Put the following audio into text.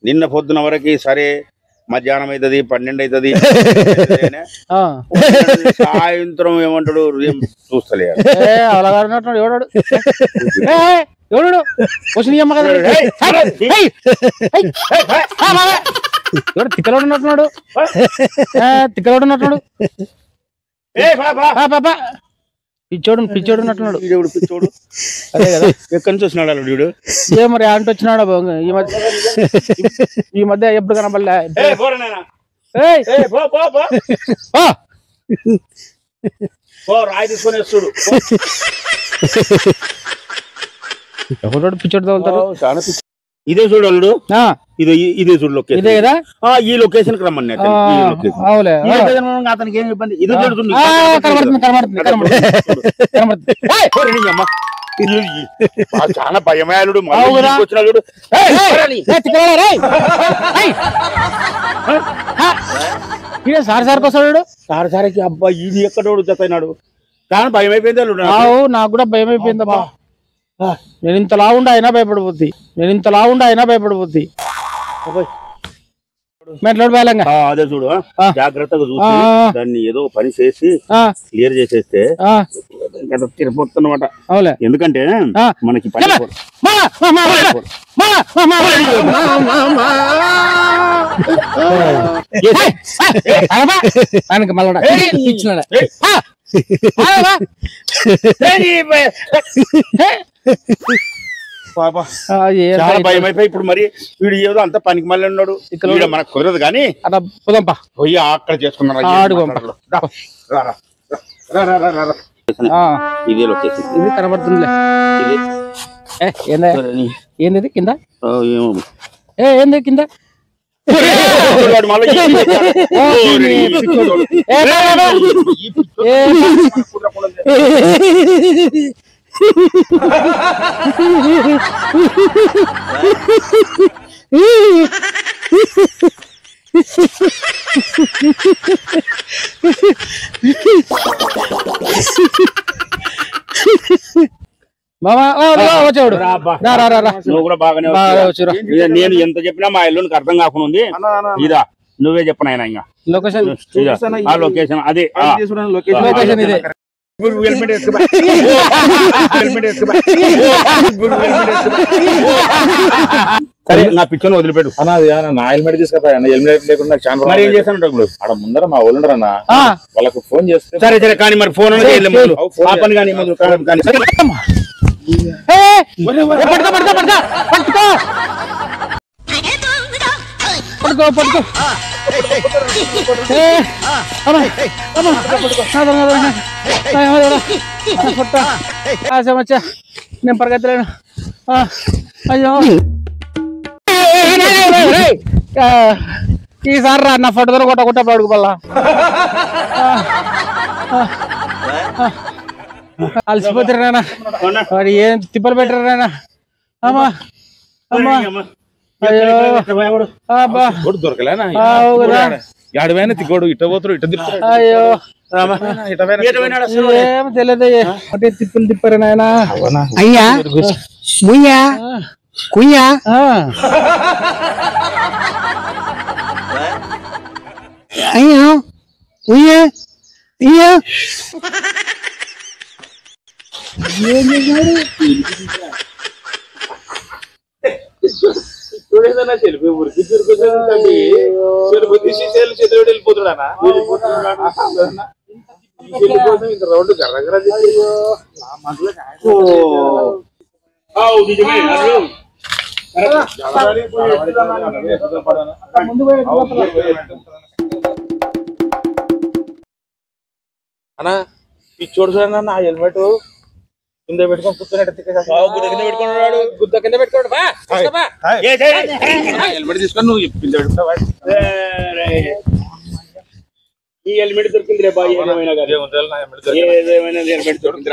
నిన్న పొద్దున వరకు సరే మధ్యాహ్నం అవుతుంది 12 అవుతుంది సాయంత్రం ఏమంటాడు చూస్తలే ఎవడు తిక్కలోడు ఉన్నట్టున్నాడు పిచ్చోడు పిచ్చోడు ఉన్నట్టున్నాడు పిచ్చోడు అదే కదా ఎక్కడి నుంచి వచ్చినాడు వీడు ఏ మరి ఆంటీ వచ్చినాడు ఈ మధ్య ఎప్పుడు కనబడలే రాయి తీసుకొని వస్తుడు ఎవడోడు పిచ్చోడు తగులుతాడు ఇదే చూడడు ఇదే చూడు లొకేషన్ ఇదే కదా ఈ లొకేషన్ కి రమ్మని అతనికి ఏం ఇబ్బంది ఇది చాలా భయమయాలుడు వచ్చినాడు సార్ సార్కి వస్తాడు సారికి అబ్బా ఇది ఎక్కడోడు జతయినాడు చాలా భయం అయిపోయింది నాకు కూడా భయం అయిపోయిందబ్బా నేను ఇంత లావుండా అయినా భయపడిపోద్ది మెట్లోడు బేలంగా అదే చూడు జాగ్రత్తగా చూసి దాన్ని ఏదో పని చేసి క్లియర్ చేసేస్తే తిరిగిపోతున్నమాట ఎందుకంటే మనకి చాలా భయం అయిపోయి ఇప్పుడు మరి వీడు ఏదో అంత పనికి మళ్ళీ ఉన్నాడు ఇక్కడ మనకు కుదరదు కానీ పోయి అక్కడ చేసుకున్నాడు ఇదే లొకేషన్ ఇది కనబడుతుంది ఏంది కింద ఏంది కింద వచ్చాడు నువ్వు కూడా బాగానే నేను ఎంత చెప్పినా మా ఇల్లునికి అర్థం కాకుండా ఉంది ఇదా నువ్వే చెప్పను ఆయన ఇంకా లొకేషన్ అదే లొకేషన్ ఇదే సరే నా పిచ్చోని వదిలిపెట్టు నా హెల్మెట్ తీసుకుపోయా హెల్మెట్ లేకుండా మరి ఏం చేస్తాను అక్కడ ముందర మా వాళ్ళు అన్న వాళ్ళకు ఫోన్ చేస్తే సరే సరే కానీ మరి ఫోన్ పని కానీ పట్టుకో నేను పరిగెత్తలేను అయ్యో ఈసారి రా నా ఫోటో కొట్ట పడుకు పల్లా అలసిపోతారు నాయన వాడు ఏం తిప్పలు పెట్టారు నాయన అమ్మా అమ్మా దొరకలేనా తిగ్గోడు ఇట్ట పోతారు ఇట్ట తిప్పుతారు అయ్యో ఏం తెలియదు తిప్పులు తిప్పారు నాయన అయ్యా ముయ్యా కుయ్యా అయ్యా ఉయ్యా ఇయ్యా ఏం చేశాడు చెలిపి ఉరికి చెలుపు తీసి చేతులు వెళ్ళిపోతున్నాడా ఇంత రౌండ్ గర్రగర అన్నా పిచ్చోడు చూడన్నా నా హెల్మెట్ కింద పెట్టుకొని కూర్చున్నాడు పెట్టుకున్నాడు గుద్ద కింద పెట్టుకోడు హెల్మెట్ తీసుకొని నువ్వు కింద పెట్టుకుంటావా ఈ హెల్మెట్ దొరికింది రే బాయ్ ఏదేమైనా హెల్మెట్ దొరికింది